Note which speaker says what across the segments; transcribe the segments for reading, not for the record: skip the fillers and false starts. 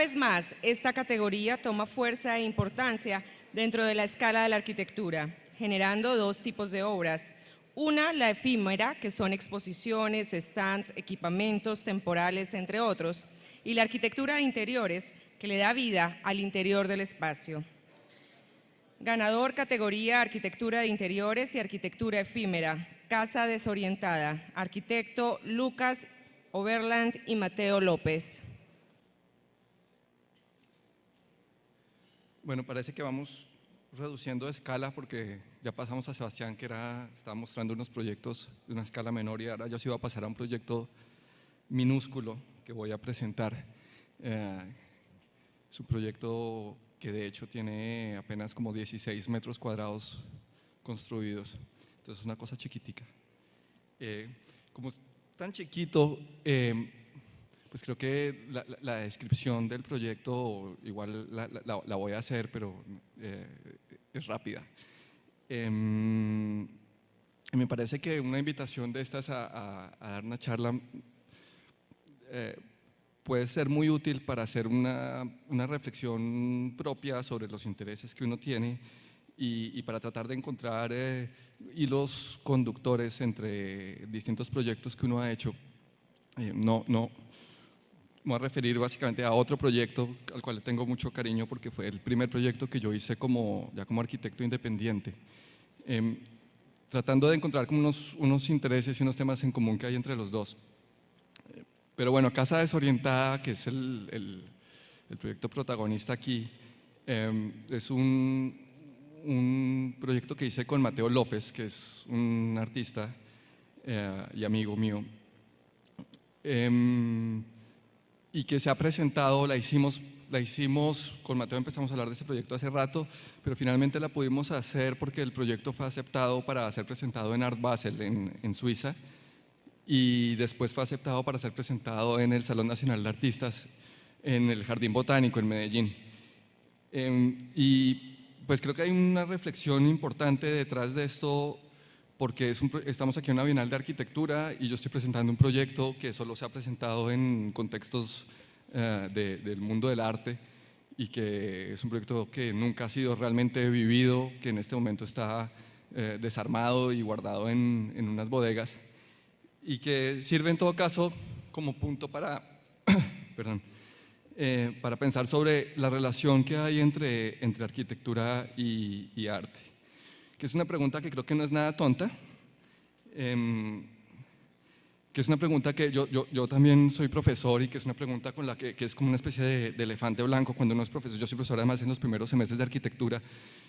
Speaker 1: vez más, esta categoría toma fuerza e importancia dentro de la escala de la arquitectura, generando dos tipos de obras. Una, la efímera, que son exposiciones, stands, equipamientos temporales, entre otros, y la arquitectura de interiores, que le da vida al interior del espacio. Ganador categoría Arquitectura de Interiores y Arquitectura Efímera, Casa Desorientada, arquitecto Lucas Overland y Mateo López.
Speaker 2: Bueno, parece que vamos reduciendo de escala porque ya pasamos a Sebastián, que estaba mostrando unos proyectos de una escala menor, y ahora yo sí voy a pasar a un proyecto minúsculo que voy a presentar. Su proyecto que de hecho tiene apenas como 16 metros cuadrados construidos, entonces es una cosa chiquitica. Como es tan chiquito, pues creo que la descripción del proyecto igual la voy a hacer, pero es rápida. Me parece que una invitación de estas a dar una charla puede ser muy útil para hacer una reflexión propia sobre los intereses que uno tiene y para tratar de encontrar hilos conductores entre distintos proyectos que uno ha hecho. Me voy a referir básicamente a otro proyecto al cual le tengo mucho cariño porque fue el primer proyecto que yo hice ya como arquitecto independiente, tratando de encontrar como unos intereses y unos temas en común que hay entre los dos. Pero bueno, Casa Desorientada, que es el proyecto protagonista aquí, es un proyecto que hice con Mateo López, que es un artista y amigo mío, y que se ha presentado, la hicimos con Mateo, empezamos a hablar de ese proyecto hace rato, pero finalmente la pudimos hacer porque el proyecto fue aceptado para ser presentado en Art Basel en Suiza, y después fue aceptado para ser presentado en el Salón Nacional de Artistas en el Jardín Botánico en Medellín. Y pues creo que hay una reflexión importante detrás de esto, porque estamos aquí en una Bienal de Arquitectura y yo estoy presentando un proyecto que solo se ha presentado en contextos del mundo del arte, y que es un proyecto que nunca ha sido realmente vivido, que en este momento está desarmado y guardado en unas bodegas, y que sirve en todo caso como punto para, para pensar sobre la relación que hay entre arquitectura y arte, que es una pregunta que creo que no es nada tonta, que es una pregunta que yo también soy profesor, y que es una pregunta con la que es como una especie de elefante blanco cuando uno es profesor. Yo soy profesor además en los primeros semestres de arquitectura,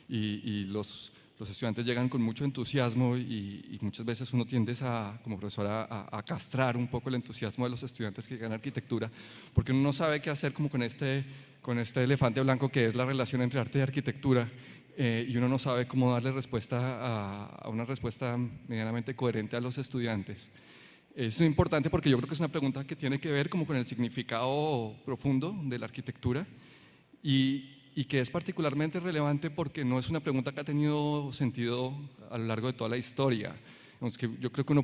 Speaker 2: y los estudiantes llegan con mucho entusiasmo, y muchas veces uno tiende como profesor a castrar un poco el entusiasmo de los estudiantes que llegan a arquitectura, porque uno no sabe qué hacer como con este elefante blanco que es la relación entre arte y arquitectura, y uno no sabe cómo darle respuesta a una respuesta medianamente coherente a los estudiantes. Es importante porque yo creo que es una pregunta que tiene que ver como con el significado profundo de la arquitectura, y que es particularmente relevante porque no es una pregunta que ha tenido sentido a lo largo de toda la historia. Yo creo que uno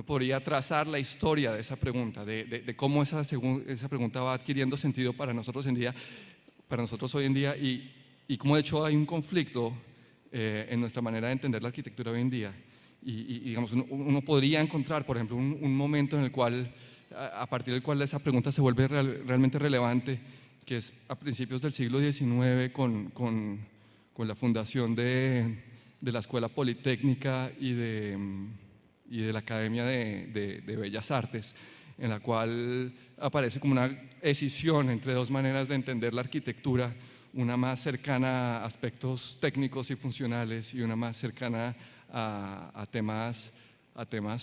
Speaker 2: podría trazar la historia de esa pregunta, de cómo esa pregunta va adquiriendo sentido para nosotros hoy en día, y cómo de hecho hay un conflicto en nuestra manera de entender la arquitectura hoy en día. Y digamos, uno podría encontrar, por ejemplo, un momento en el cual, a partir del cual esa pregunta se vuelve realmente relevante, que es a principios del siglo XIX con la fundación de la Escuela Politécnica y de la Academia de Bellas Artes, en la cual aparece como una escisión entre dos maneras de entender la arquitectura, una más cercana a aspectos técnicos y funcionales y una más cercana a temas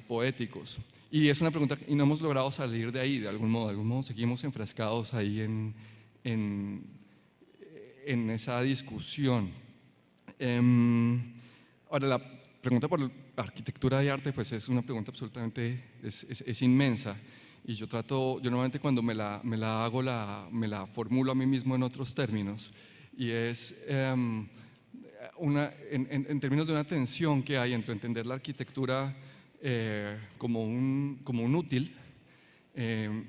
Speaker 2: poéticos. Y es una pregunta, y no hemos logrado salir de ahí de algún modo seguimos enfrascados ahí en esa discusión. Ahora, la pregunta por arquitectura y arte pues es una pregunta absolutamente, es inmensa, y yo normalmente cuando me la hago, me la formulo a mí mismo en otros términos, y es en términos de una tensión que hay entre entender la arquitectura como un útil,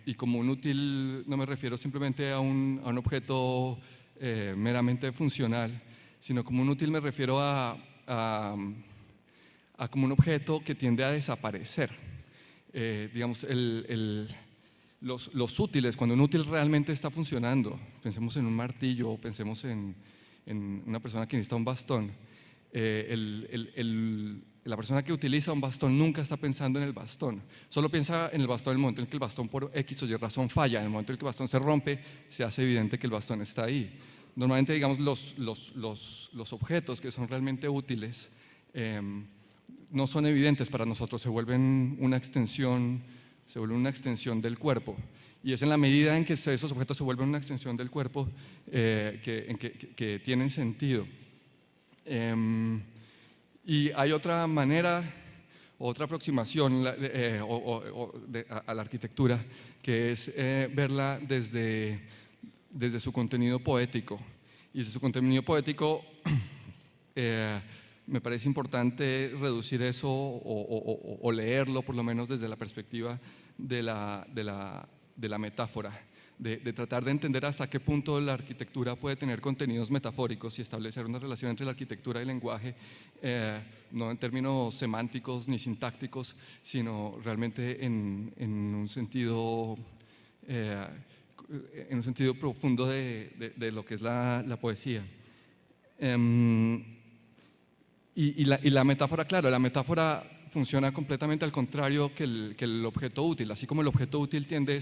Speaker 2: Y como un útil no me refiero simplemente a un objeto meramente funcional, sino como un útil me refiero a como un objeto que tiende a desaparecer. Digamos, los útiles, cuando un útil realmente está funcionando, pensemos en un martillo o pensemos en una persona que necesita un bastón, la persona que utiliza un bastón nunca está pensando en el bastón, solo piensa en el bastón en el momento en que el bastón por X o Y razón falla. En el momento en que el bastón se rompe, se hace evidente que el bastón está ahí. Normalmente, digamos, los objetos que son realmente útiles no son evidentes para nosotros, se vuelven una extensión del cuerpo. Y es en la medida en que esos objetos se vuelven una extensión del cuerpo que tienen sentido. Y hay otra manera, otra aproximación a la arquitectura, que es verla desde su contenido poético. Y desde su contenido poético me parece importante reducir eso o leerlo por lo menos desde la perspectiva de la metáfora, de tratar de entender hasta qué punto la arquitectura puede tener contenidos metafóricos y establecer una relación entre la arquitectura y el lenguaje, no en términos semánticos ni sintácticos, sino realmente en un sentido profundo de lo que es la poesía. Y la metáfora, claro, la metáfora funciona completamente al contrario que el objeto útil. Así como el objeto útil tiende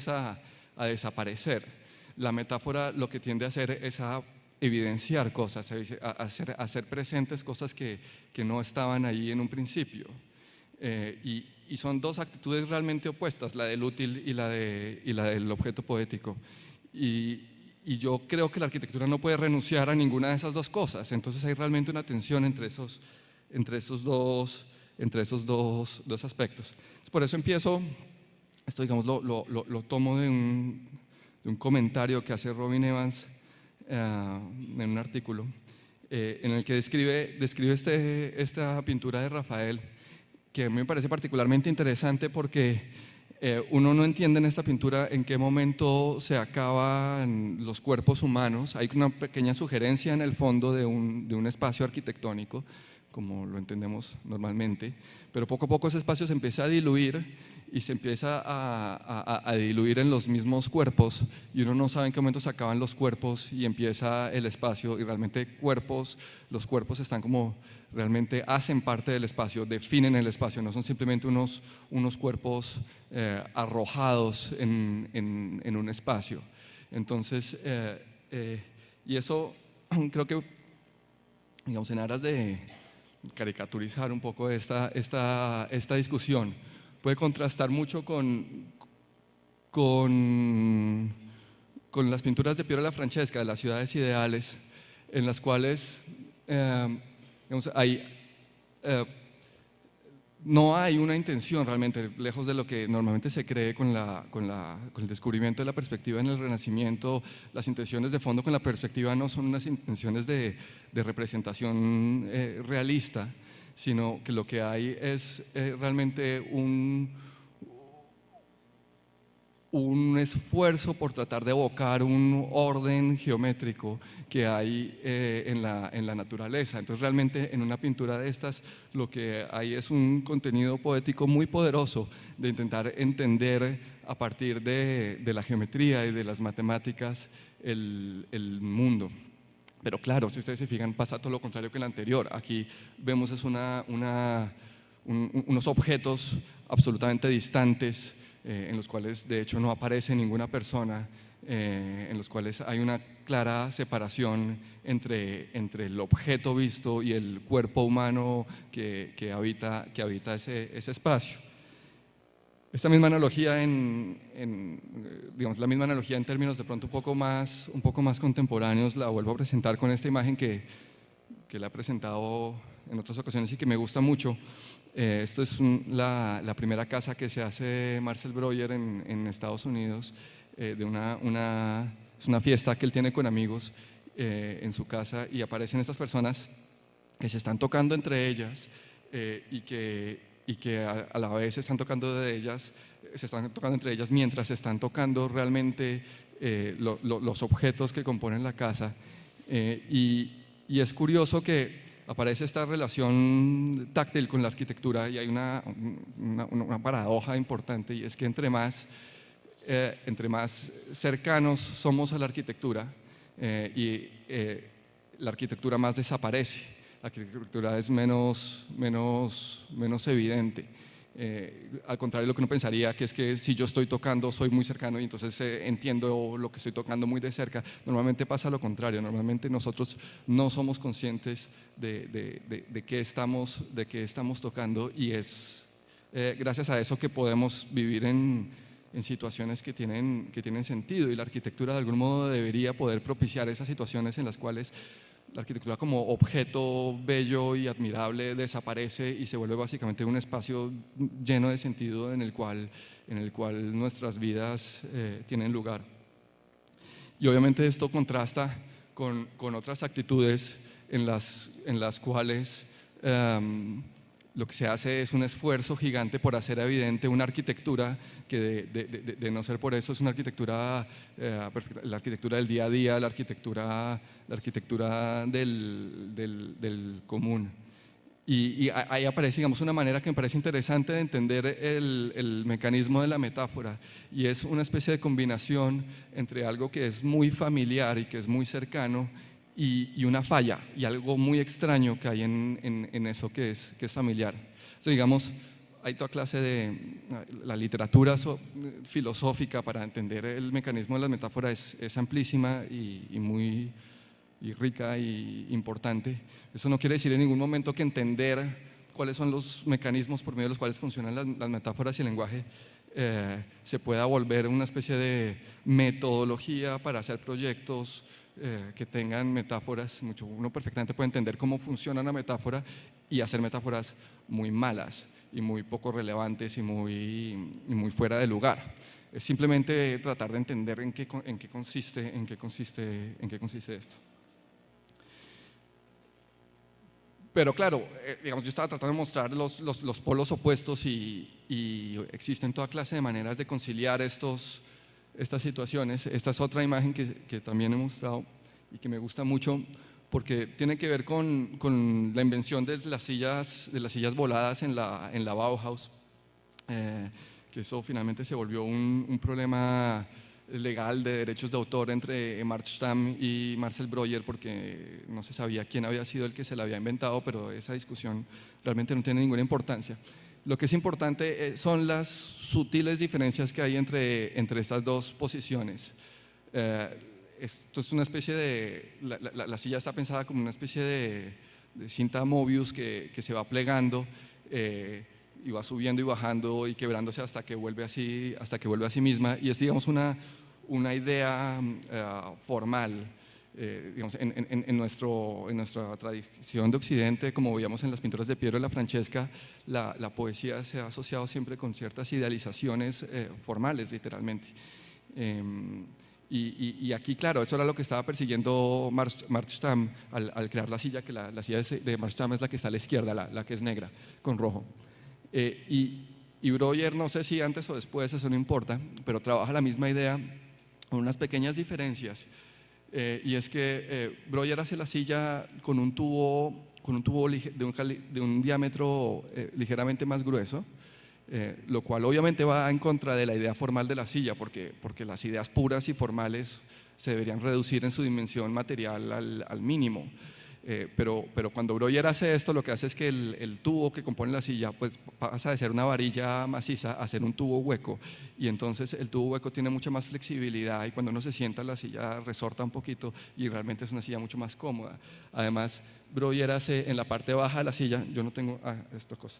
Speaker 2: a desaparecer, la metáfora lo que tiende a hacer es a evidenciar cosas, a hacer presentes cosas que no estaban ahí en un principio. Y son dos actitudes realmente opuestas, la del útil y la del objeto poético. Y yo creo que la arquitectura no puede renunciar a ninguna de esas dos cosas. Entonces hay realmente una tensión entre esos dos aspectos. Por eso empiezo, esto digamos lo tomo de un comentario que hace Robin Evans en un artículo en el que describe esta pintura de Rafael, que a mí me parece particularmente interesante porque uno no entiende en esta pintura en qué momento se acaban los cuerpos humanos. Hay una pequeña sugerencia en el fondo de un espacio arquitectónico, como lo entendemos normalmente, pero poco a poco ese espacio se empieza a diluir y se empieza a diluir en los mismos cuerpos, y uno no sabe en qué momento se acaban los cuerpos y empieza el espacio, y realmente los cuerpos están como realmente hacen parte del espacio, definen el espacio, no son simplemente unos cuerpos arrojados en un espacio. Entonces, y eso creo que, digamos, en aras de caricaturizar un poco esta discusión, puede contrastar mucho con las pinturas de Piero La Francesca, de las ciudades ideales, en las cuales digamos, no hay una intención realmente, lejos de lo que normalmente se cree con el descubrimiento de la perspectiva en el Renacimiento. Las intenciones de fondo con la perspectiva no son unas intenciones de representación realista, sino que lo que hay es realmente un esfuerzo por tratar de evocar un orden geométrico que hay en la naturaleza. Entonces realmente en una pintura de estas lo que hay es un contenido poético muy poderoso de intentar entender a partir de la geometría y de las matemáticas el mundo. Pero claro, si ustedes se fijan, pasa todo lo contrario que el anterior. Aquí vemos es unos objetos absolutamente distantes, en los cuales de hecho no aparece ninguna persona, en los cuales hay una clara separación entre el objeto visto y el cuerpo humano que habita ese espacio. Esta misma analogía digamos, la misma analogía en términos de pronto un poco más contemporáneos la vuelvo a presentar con esta imagen que la he presentado en otras ocasiones y que me gusta mucho. Esto es la primera casa que se hace Marcel Breuer en Estados Unidos, es una fiesta que él tiene con amigos en su casa, y aparecen estas personas que se están tocando entre ellas y que a la vez están tocando de ellas se están tocando entre ellas mientras se están tocando realmente los objetos que componen la casa. Y es curioso que aparece esta relación táctil con la arquitectura y hay una paradoja importante, y es que entre más cercanos somos a la arquitectura la arquitectura más desaparece, la arquitectura es menos evidente. Al contrario de lo que uno pensaría, que es que si yo estoy tocando soy muy cercano y entonces entiendo lo que estoy tocando muy de cerca. Normalmente pasa lo contrario, normalmente nosotros no somos conscientes de qué estamos tocando, y es gracias a eso que podemos vivir en situaciones que tienen sentido, y la arquitectura de algún modo debería poder propiciar esas situaciones en las cuales la arquitectura como objeto bello y admirable desaparece y se vuelve básicamente un espacio lleno de sentido en el cual nuestras vidas tienen lugar. Y obviamente esto contrasta con otras actitudes en las cuales lo que se hace es un esfuerzo gigante por hacer evidente una arquitectura que de no ser por eso es una arquitectura, la arquitectura del día a día, la arquitectura del común. Y ahí aparece, digamos, una manera que me parece interesante de entender el mecanismo de la metáfora, y es una especie de combinación entre algo que es muy familiar y que es muy cercano y una falla y algo muy extraño que hay en eso que es familiar. Entonces, digamos, hay toda clase de la literatura filosófica para entender el mecanismo de la metáfora es amplísima y muy rica y importante. Eso no quiere decir en ningún momento que entender cuáles son los mecanismos por medio de los cuales funcionan las metáforas y el lenguaje se pueda volver una especie de metodología para hacer proyectos que tengan metáforas. Uno perfectamente puede entender cómo funciona una metáfora y hacer metáforas muy malas y muy poco relevantes y muy fuera de lugar. Es simplemente tratar de entender en qué consiste esto. Pero claro, digamos, yo estaba tratando de mostrar los polos opuestos y existen toda clase de maneras de conciliar estas situaciones. Esta es otra imagen que también he mostrado y que me gusta mucho porque tiene que ver con la invención de las sillas voladas en la Bauhaus, que eso finalmente se volvió un problema legal de derechos de autor entre Marc Stamm y Marcel Breuer, porque no se sabía quién había sido el que se la había inventado, pero esa discusión realmente no tiene ninguna importancia. Lo que es importante son las sutiles diferencias que hay entre estas dos posiciones. Esto es una especie de… La silla está pensada como una especie de cinta Mobius que se va plegando y va subiendo y bajando y quebrándose hasta que vuelve a sí misma, y es, digamos, una idea formal. Digamos, en nuestra tradición de Occidente, como veíamos en las pinturas de Piero della Francesca, la poesía se ha asociado siempre con ciertas idealizaciones formales, literalmente. Y aquí, claro, eso era lo que estaba persiguiendo Marc Stamm al crear la silla, que la silla de Marc Stamm es la que está a la izquierda, la que es negra con rojo. Y Breuer, no sé si antes o después, eso no importa, pero trabaja la misma idea con unas pequeñas diferencias. Y es que Breuer hace la silla con un tubo de un diámetro ligeramente más grueso, lo cual obviamente va en contra de la idea formal de la silla, porque las ideas puras y formales se deberían reducir en su dimensión material al mínimo. Pero cuando Breuer hace esto, lo que hace es que el tubo que compone la silla pues pasa de ser una varilla maciza a ser un tubo hueco, y entonces el tubo hueco tiene mucha más flexibilidad, y cuando uno se sienta la silla resorta un poquito y realmente es una silla mucho más cómoda. Además, Breuer hace en la parte baja de la silla, yo no tengo esta cosa.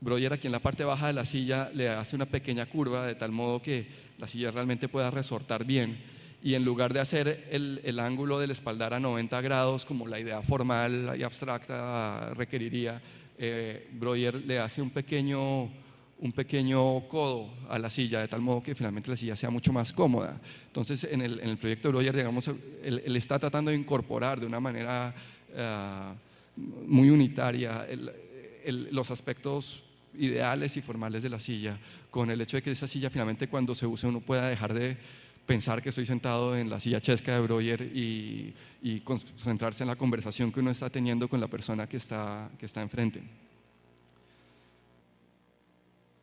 Speaker 2: Breuer aquí en la parte baja de la silla le hace una pequeña curva de tal modo que la silla realmente pueda resortar bien, y en lugar de hacer el ángulo del espaldar a 90 grados como la idea formal y abstracta requeriría, Breuer le hace un pequeño codo a la silla de tal modo que finalmente la silla sea mucho más cómoda. Entonces en el proyecto de Breuer, digamos, él está tratando de incorporar de una manera muy unitaria los aspectos ideales y formales de la silla, con el hecho de que esa silla finalmente cuando se use uno pueda dejar de pensar que estoy sentado en la silla chesca de Breuer y concentrarse en la conversación que uno está teniendo con la persona que está enfrente.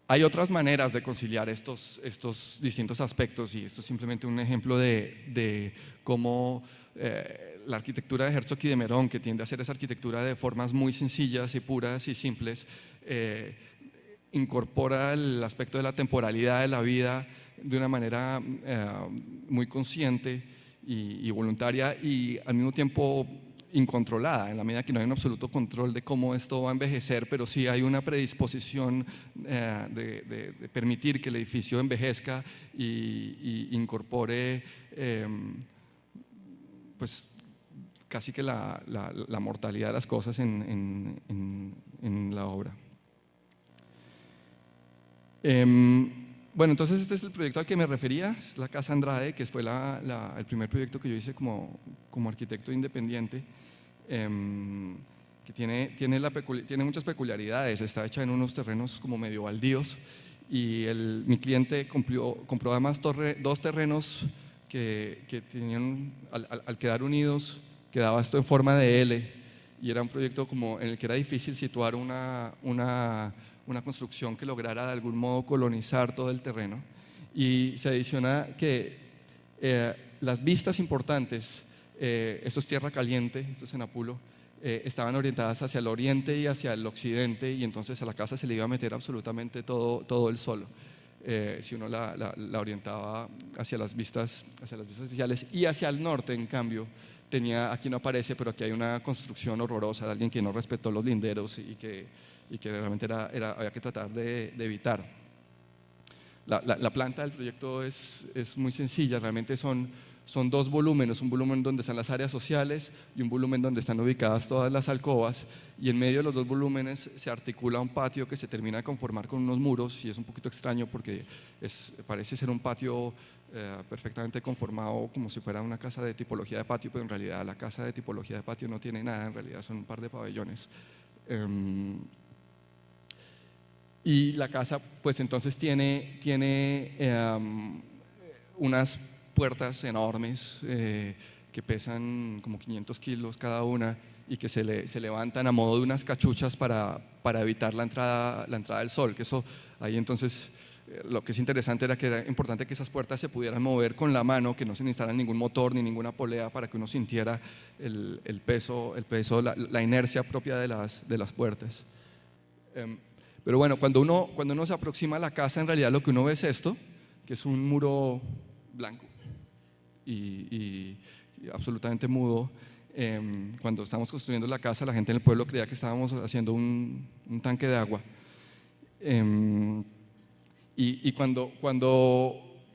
Speaker 2: Hay otras maneras de conciliar estos distintos aspectos, y esto es simplemente un ejemplo de cómo la arquitectura de Herzog y de Meuron, que tiende a hacer esa arquitectura de formas muy sencillas y puras y simples, incorpora el aspecto de la temporalidad de la vida de una manera muy consciente y voluntaria, y al mismo tiempo incontrolada, en la medida que no hay un absoluto control de cómo esto va a envejecer, pero sí hay una predisposición de permitir que el edificio envejezca y incorpore pues casi que la mortalidad de las cosas en la obra. Bueno, entonces este es el proyecto al que me refería, es la Casa Andrade, que fue el primer proyecto que yo hice como arquitecto independiente, que tiene muchas peculiaridades. Está hecha en unos terrenos como medio baldíos, y mi cliente compró además dos terrenos que tenían, al quedar unidos, quedaba esto en forma de L, y era un proyecto como en el que era difícil situar una construcción que lograra de algún modo colonizar todo el terreno. Y se adiciona que las vistas importantes, esto es tierra caliente, esto es en Apulo, estaban orientadas hacia el oriente y hacia el occidente, y entonces a la casa se le iba a meter absolutamente todo el sol, si uno la orientaba hacia las vistas especiales. Y hacia el norte, en cambio, aquí no aparece, pero aquí hay una construcción horrorosa de alguien que no respetó los linderos y que realmente había que tratar de evitar. La planta del proyecto es muy sencilla, realmente son dos volúmenes, un volumen donde están las áreas sociales y un volumen donde están ubicadas todas las alcobas, y en medio de los dos volúmenes se articula un patio que se termina de conformar con unos muros, y es un poquito extraño porque parece ser un patio perfectamente conformado como si fuera una casa de tipología de patio, pero en realidad la casa de tipología de patio no tiene nada, en realidad son un par de pabellones. Y la casa pues entonces tiene unas puertas enormes que pesan como 500 kilos cada una, y que se levantan a modo de unas cachuchas para evitar la entrada del sol, que eso ahí entonces lo que es interesante era que era importante que esas puertas se pudieran mover con la mano, que no se necesitara ningún motor ni ninguna polea para que uno sintiera el peso, la inercia propia de las puertas. Pero bueno, cuando uno se aproxima a la casa, en realidad lo que uno ve es esto, que es un muro blanco y absolutamente mudo. Cuando estábamos construyendo la casa, la gente en el pueblo creía que estábamos haciendo un tanque de agua. Y cuando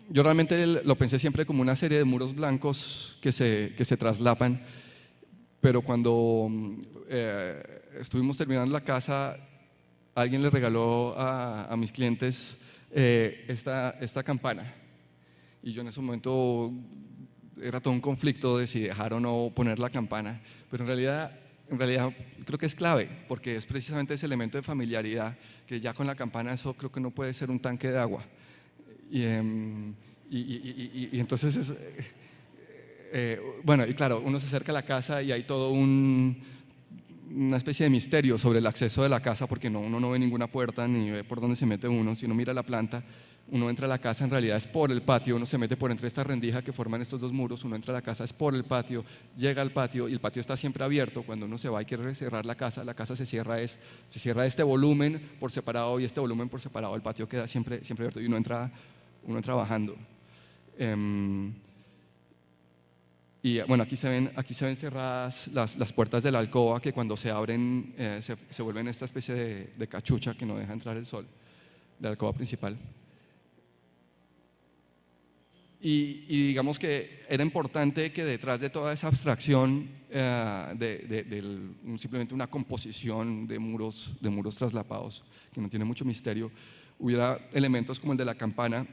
Speaker 2: yo realmente lo pensé siempre como una serie de muros blancos que se traslapan, pero cuando estuvimos terminando la casa, alguien le regaló a mis clientes esta campana, y yo en ese momento era todo un conflicto de si dejar o no poner la campana, pero en realidad creo que es clave, porque es precisamente ese elemento de familiaridad, que ya con la campana eso creo que no puede ser un tanque de agua. Y entonces bueno, y claro, uno se acerca a la casa y hay todo una especie de misterio sobre el acceso de la casa, porque uno no ve ninguna puerta ni ve por dónde se mete uno. Si uno mira la planta, uno entra a la casa, en realidad es por el patio, uno se mete por entre esta rendija que forman estos dos muros, uno entra a la casa, es por el patio, llega al patio, y el patio está siempre abierto. Cuando uno se va y quiere cerrar la casa se cierra este volumen por separado y este volumen por separado, el patio queda siempre abierto y uno entra bajando. Y bueno, aquí se ven cerradas las puertas de la alcoba, que cuando se abren se vuelven esta especie de cachucha que no deja entrar el sol, de la alcoba principal. Y digamos que era importante que detrás de toda esa abstracción simplemente una composición de muros traslapados, que no tiene mucho misterio, hubiera elementos como el de la campana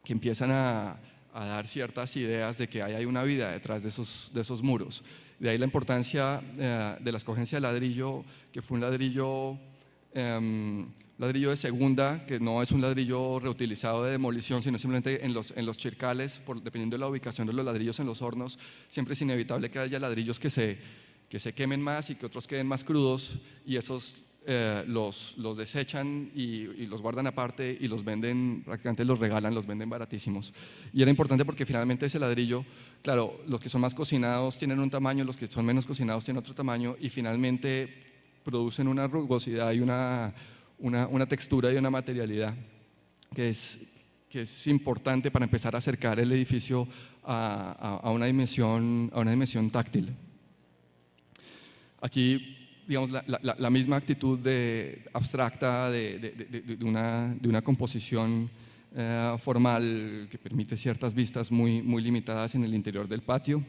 Speaker 2: que empiezan a dar ciertas ideas de que hay una vida detrás de esos muros. De ahí la importancia de la escogencia de ladrillo, que fue un ladrillo ladrillo de segunda, que no es un ladrillo reutilizado de demolición, sino simplemente en los chircales, dependiendo de la ubicación de los ladrillos en los hornos, siempre es inevitable que haya ladrillos que se quemen más y que otros queden más crudos, y esos los desechan y los guardan aparte y los venden, prácticamente los regalan, los venden baratísimos. Y era importante porque finalmente ese ladrillo, claro, los que son más cocinados tienen un tamaño, los que son menos cocinados tienen otro tamaño, y finalmente producen una rugosidad y una textura y una materialidad que es importante para empezar a acercar el edificio a una dimensión táctil. Aquí, digamos, la misma actitud abstracta de una composición formal que permite ciertas vistas muy limitadas en el interior del patio.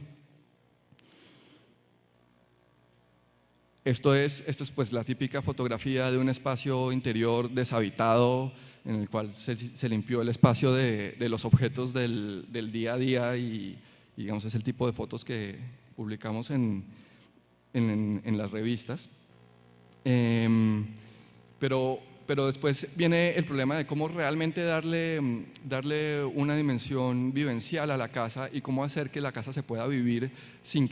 Speaker 2: Esto es pues la típica fotografía de un espacio interior deshabitado en el cual se limpió el espacio de los objetos del día a día, y digamos es el tipo de fotos que publicamos en las revistas. Pero después viene el problema de cómo realmente darle una dimensión vivencial a la casa y cómo hacer que la casa se pueda vivir sin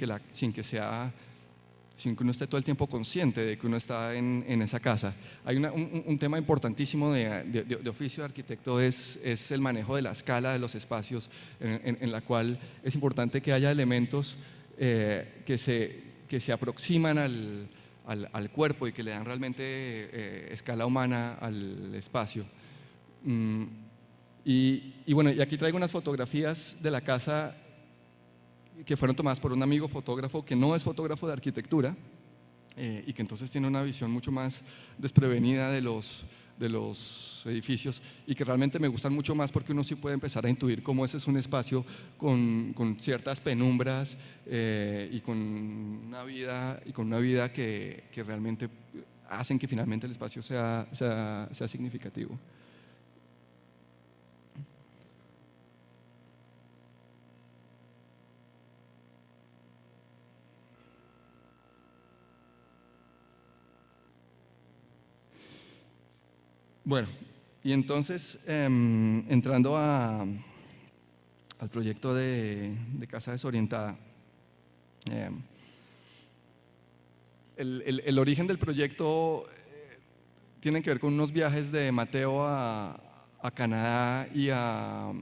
Speaker 2: que uno esté todo el tiempo consciente de que uno está en esa casa. Hay un tema importantísimo de oficio de arquitecto, es el manejo de la escala de los espacios, en la cual es importante que haya elementos que se aproximan al cuerpo y que le dan realmente escala humana al espacio. Bueno, y aquí traigo unas fotografías de la casa que fueron tomadas por un amigo fotógrafo que no es fotógrafo de arquitectura, y que entonces tiene una visión mucho más desprevenida de los edificios, y que realmente me gustan mucho más porque uno sí puede empezar a intuir cómo ese es un espacio con ciertas penumbras y con una vida que realmente hacen que finalmente el espacio sea significativo. Bueno, y entonces entrando al proyecto de Casa Desorientada, el origen del proyecto tiene que ver con unos viajes de Mateo a Canadá y a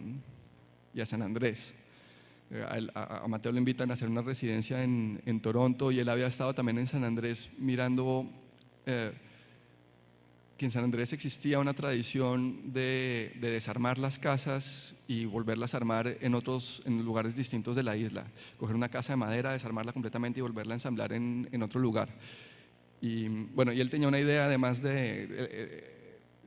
Speaker 2: San Andrés. A Mateo le invitan a hacer una residencia en Toronto, y él había estado también en San Andrés mirando que en San Andrés existía una tradición de desarmar las casas y volverlas a armar en lugares distintos de la isla. Coger una casa de madera, desarmarla completamente y volverla a ensamblar en otro lugar. Y bueno, y él tenía una idea, además de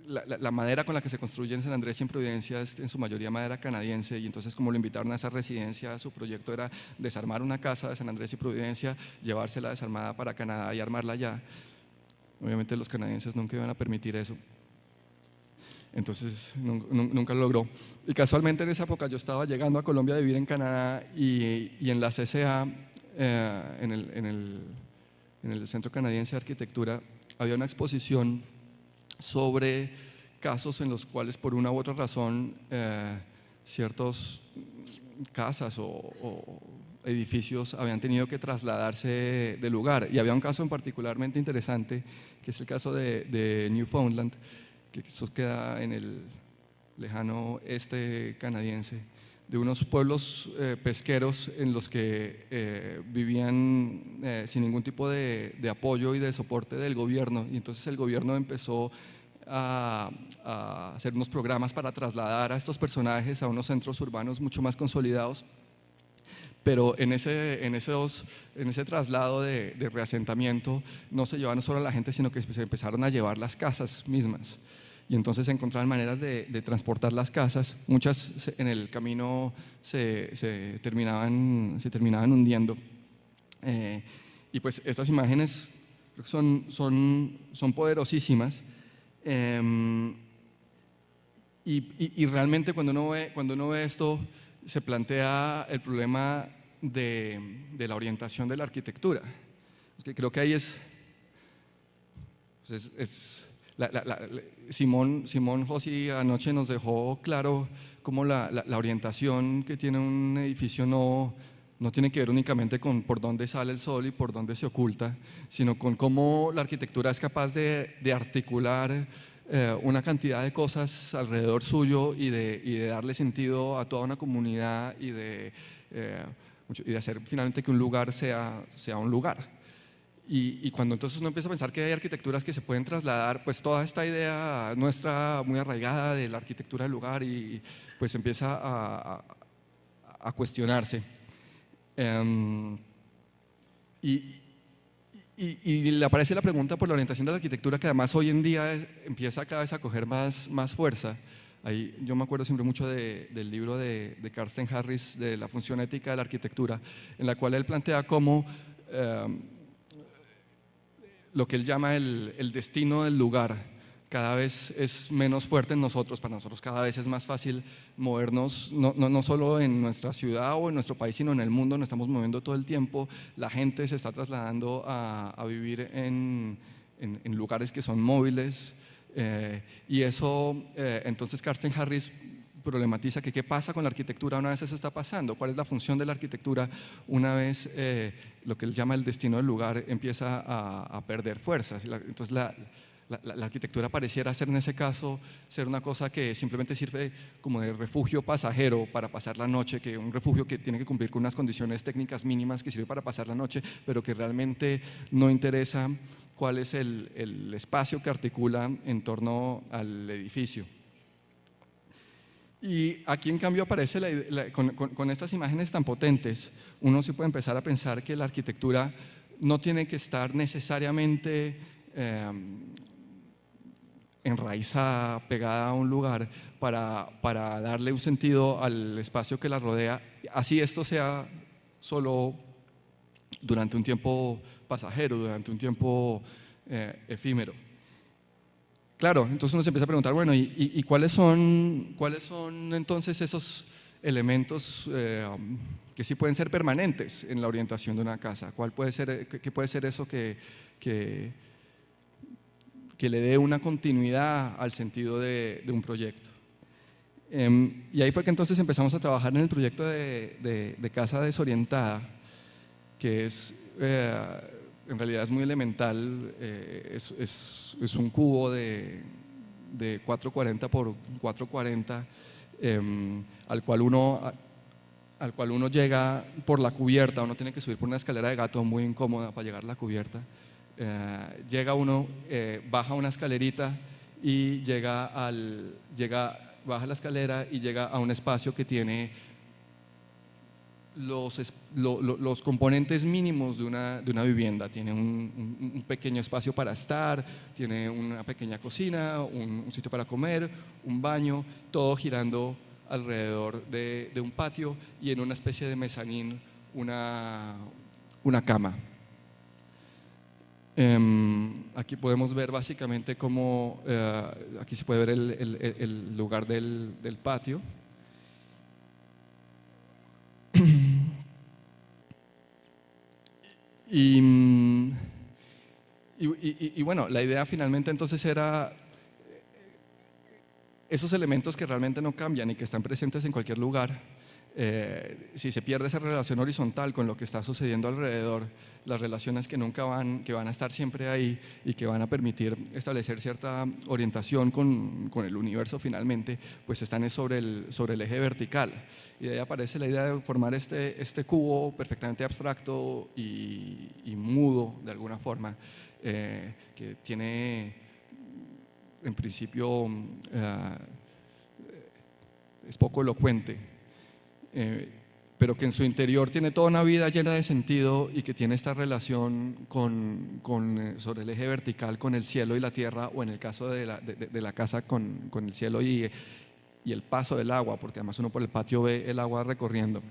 Speaker 2: la madera con la que se construye en San Andrés y en Providencia es en su mayoría madera canadiense, y entonces como lo invitaron a esa residencia, su proyecto era desarmar una casa de San Andrés y Providencia, llevársela desarmada para Canadá y armarla allá. Obviamente los canadienses nunca iban a permitir eso, entonces nunca lo logró. Y casualmente en esa época yo estaba llegando a Colombia a vivir en Canadá, y en la CCA, en el Centro Canadiense de Arquitectura, había una exposición sobre casos en los cuales por una u otra razón ciertas casas o edificios habían tenido que trasladarse de lugar, y había un caso en particularmente interesante, que es el caso de Newfoundland, que eso queda en el lejano este canadiense, de unos pueblos pesqueros en los que vivían sin ningún tipo de apoyo y de soporte del gobierno, y entonces el gobierno empezó a hacer unos programas para trasladar a estos personajes a unos centros urbanos mucho más consolidados. Pero en ese traslado de reasentamiento no se llevaron solo a la gente, sino que se empezaron a llevar las casas mismas. Y entonces se encontraban maneras de transportar las casas. Muchas en el camino se terminaban hundiendo. Y pues estas imágenes son poderosísimas. Y realmente cuando uno ve esto, se plantea el problema de la orientación de la arquitectura. Es que creo que ahí es Simón José anoche nos dejó claro cómo la orientación que tiene un edificio no tiene que ver únicamente con por dónde sale el sol y por dónde se oculta, sino con cómo la arquitectura es capaz de articular una cantidad de cosas alrededor suyo y de darle sentido a toda una comunidad y de hacer finalmente que un lugar sea un lugar. Y cuando entonces uno empieza a pensar que hay arquitecturas que se pueden trasladar, pues toda esta idea nuestra muy arraigada de la arquitectura del lugar y pues empieza a cuestionarse. Y le aparece la pregunta por la orientación de la arquitectura, que además hoy en día empieza cada vez a coger más fuerza. Ahí, yo me acuerdo siempre mucho del libro de Carsten Harris, de la función ética de la arquitectura, en la cual él plantea cómo lo que él llama el destino del lugar cada vez es menos fuerte en nosotros. Para nosotros cada vez es más fácil movernos, no solo en nuestra ciudad o en nuestro país, sino en el mundo. Nos estamos moviendo todo el tiempo, la gente se está trasladando a vivir en lugares que son móviles, y eso, entonces Carsten Harris problematiza que qué pasa con la arquitectura una vez eso está pasando, cuál es la función de la arquitectura una vez lo que él llama el destino del lugar empieza a perder fuerza. Entonces la arquitectura pareciera ser en ese caso ser una cosa que simplemente sirve como de refugio pasajero para pasar la noche, que un refugio que tiene que cumplir con unas condiciones técnicas mínimas que sirve para pasar la noche, pero que realmente no interesa cuál es el espacio que articula en torno al edificio. Y aquí en cambio aparece con estas imágenes tan potentes, uno sí puede empezar a pensar que la arquitectura no tiene que estar necesariamente enraizada, pegada a un lugar para darle un sentido al espacio que la rodea, así esto sea solo durante un tiempo pasajero, durante un tiempo efímero. Claro, entonces uno se empieza a preguntar, bueno, ¿y cuáles son entonces esos elementos que sí pueden ser permanentes en la orientación de una casa? ¿Qué puede ser eso que le dé una continuidad al sentido de un proyecto? Y ahí fue que entonces empezamos a trabajar en el proyecto de casa desorientada, que es, en realidad es muy elemental, es un cubo de 440 por 440, al cual uno llega por la cubierta. Uno tiene que subir por una escalera de gato muy incómoda para llegar a la cubierta. Llega uno, baja una escalerita y baja la escalera y llega a un espacio que tiene los componentes mínimos de una vivienda. Tiene un pequeño espacio para estar, tiene una pequeña cocina, un sitio para comer, un baño, todo girando alrededor de un patio y en una especie de mezanín una cama. Aquí podemos ver básicamente cómo, aquí se puede ver el lugar del patio. Y bueno, la idea finalmente entonces era esos elementos que realmente no cambian y que están presentes en cualquier lugar. Si se pierde esa relación horizontal con lo que está sucediendo alrededor, las relaciones que van a estar siempre ahí y que van a permitir establecer cierta orientación con el universo finalmente, pues están sobre el eje vertical. Y de ahí aparece la idea de formar este cubo perfectamente abstracto y mudo de alguna forma, que tiene en principio es poco elocuente, pero que en su interior tiene toda una vida llena de sentido y que tiene esta relación sobre el eje vertical con el cielo y la tierra, o en el caso de la casa con el cielo y el paso del agua, porque además uno por el patio ve el agua recorriendo.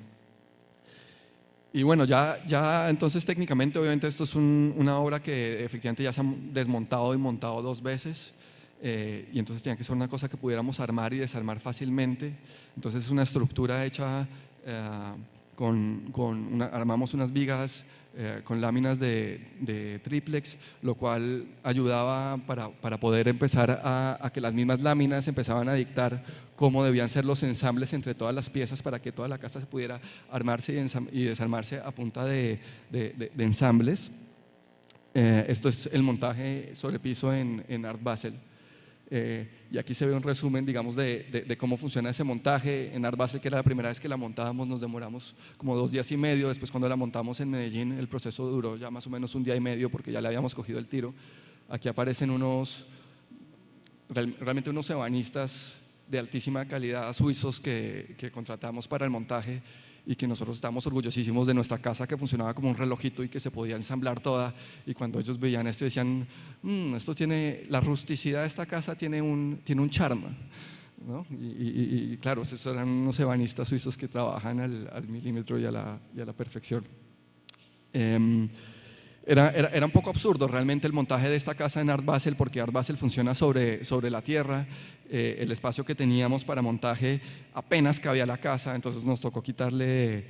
Speaker 2: Y bueno, ya entonces técnicamente obviamente esto es una obra que efectivamente ya se ha desmontado y montado 2 veces. Y entonces tenía que ser una cosa que pudiéramos armar y desarmar fácilmente. Entonces es una estructura hecha armamos unas vigas con láminas de triplex, lo cual ayudaba para poder empezar a que las mismas láminas empezaban a dictar cómo debían ser los ensambles entre todas las piezas para que toda la casa se pudiera armarse y desarmarse a punta de ensambles. Esto es el montaje sobre piso en Art Basel. Y aquí se ve un resumen, digamos, de cómo funciona ese montaje. En Art Basel, que era la primera vez que la montábamos, nos demoramos como 2 días y medio. Después, cuando la montamos en Medellín, el proceso duró ya más o menos 1 día y medio porque ya le habíamos cogido el tiro. Aquí aparecen realmente unos ebanistas de altísima calidad suizos que contratamos para el montaje y que nosotros estamos orgullosísimos de nuestra casa, que funcionaba como un relojito y que se podía ensamblar toda. Y cuando ellos veían esto decían, esto tiene, la rusticidad de esta casa tiene un charme, ¿no? Y claro, esos eran unos ebanistas suizos que trabajan al milímetro y a la perfección. Era un poco absurdo realmente el montaje de esta casa en Art Basel, porque Art Basel funciona sobre la tierra. El espacio que teníamos para montaje apenas cabía la casa, entonces nos tocó quitarle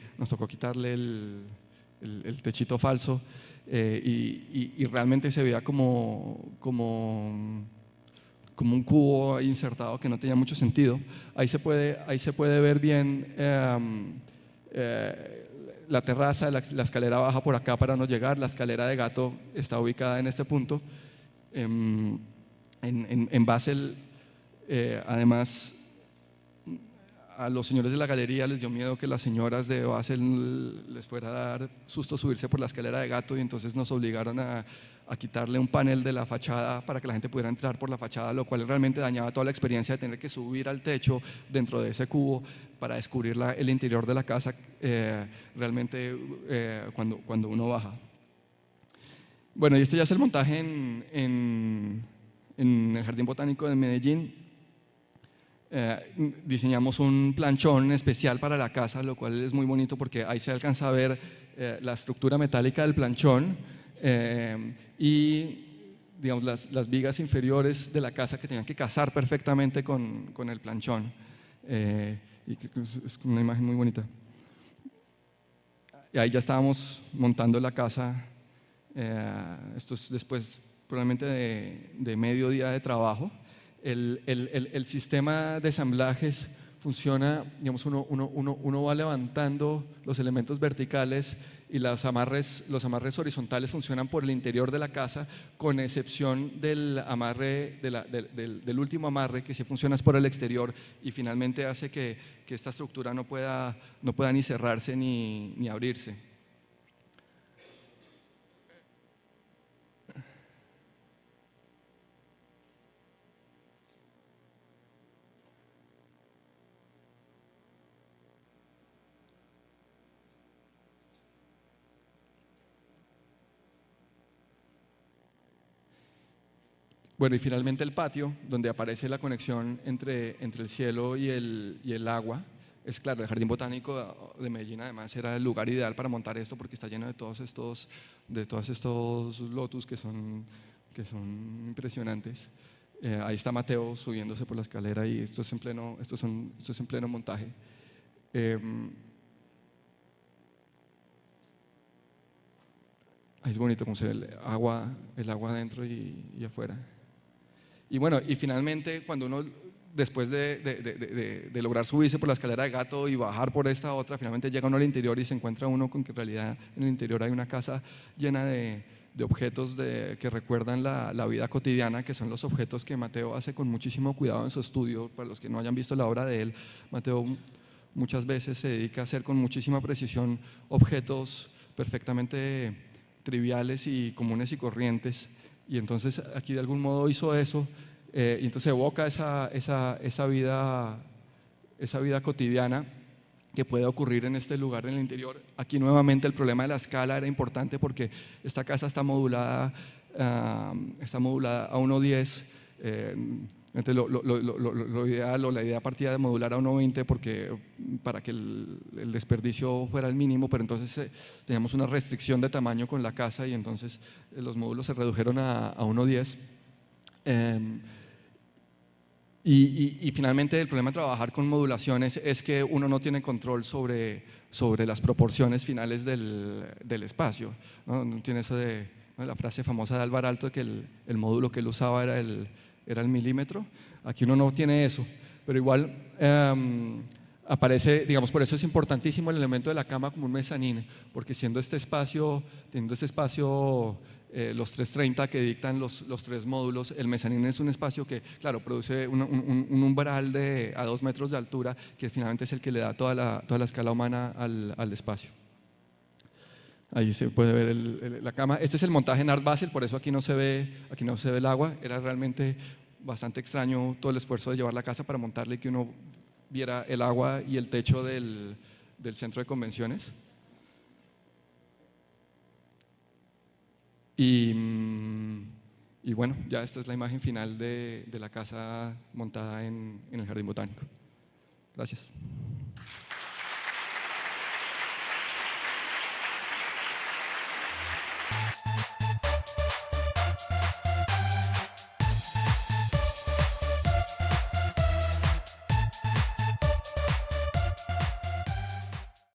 Speaker 2: el techito falso, y realmente se veía como un cubo insertado que no tenía mucho sentido. Ahí se puede ver bien la terraza, la escalera baja por acá para no llegar. La escalera de gato está ubicada en este punto. En Basel, además, a los señores de la galería les dio miedo que las señoras de Basel les fuera a dar susto subirse por la escalera de gato, y entonces nos obligaron a quitarle un panel de la fachada para que la gente pudiera entrar por la fachada, lo cual realmente dañaba toda la experiencia de tener que subir al techo dentro de ese cubo para descubrir el interior de la casa, realmente cuando uno baja. Bueno, y este ya es el montaje en el Jardín Botánico de Medellín. Diseñamos un planchón especial para la casa, lo cual es muy bonito porque ahí se alcanza a ver la estructura metálica del planchón, y digamos, las vigas inferiores de la casa que tenían que casar perfectamente con el planchón, y es una imagen muy bonita. Y ahí ya estábamos montando la casa. Esto es después probablemente de medio día de trabajo. El sistema de ensamblajes funciona, digamos, uno va levantando los elementos verticales y los amarres horizontales funcionan por el interior de la casa, con excepción del amarre, del último amarre, que sí funciona por el exterior y finalmente hace que esta estructura no pueda ni cerrarse ni abrirse. Bueno, y finalmente el patio, donde aparece la conexión entre el cielo y el agua. Es claro, el Jardín Botánico de Medellín además era el lugar ideal para montar esto, porque está lleno de todos estos lotus que son impresionantes. Ahí está Mateo subiéndose por la escalera, y esto es en pleno montaje. Ahí es bonito cómo se ve el agua adentro y afuera. Y bueno, y finalmente cuando uno, después de lograr subirse por la escalera de gato y bajar por esta otra, finalmente llega uno al interior y se encuentra uno con que en realidad en el interior hay una casa llena de objetos que recuerdan la vida cotidiana, que son los objetos que Mateo hace con muchísimo cuidado en su estudio. Para los que no hayan visto la obra de él, Mateo muchas veces se dedica a hacer con muchísima precisión objetos perfectamente triviales y comunes y corrientes. Y entonces aquí de algún modo hizo eso, y entonces evoca esa vida cotidiana que puede ocurrir en este lugar en el interior. Aquí nuevamente el problema de la escala era importante porque esta casa está modulada a 1.10. Entonces lo ideal, o la idea partía de modular a 1.20 para que el desperdicio fuera el mínimo, pero entonces teníamos una restricción de tamaño con la casa, y entonces los módulos se redujeron a 1.10. Y finalmente el problema de trabajar con modulaciones es que uno no tiene control sobre las proporciones finales del espacio, ¿no? No tiene eso de, ¿no?, la frase famosa de Álvaro Aalto, que el módulo que él usaba era el milímetro. Aquí uno no tiene eso, pero igual aparece, digamos, por eso es importantísimo el elemento de la cama como un mezanín, porque teniendo este espacio, los 330 que dictan los tres módulos, el mezanín es un espacio que, claro, produce un umbral a 2 metros de altura, que finalmente es el que le da toda la escala humana al espacio. Ahí se puede ver la cama. Este es el montaje en Art Basel, por eso aquí no se ve el agua. Era realmente bastante extraño todo el esfuerzo de llevar la casa para montarle y que uno viera el agua y el techo del centro de convenciones. Y bueno, ya esta es la imagen final de la casa montada en el Jardín Botánico. Gracias.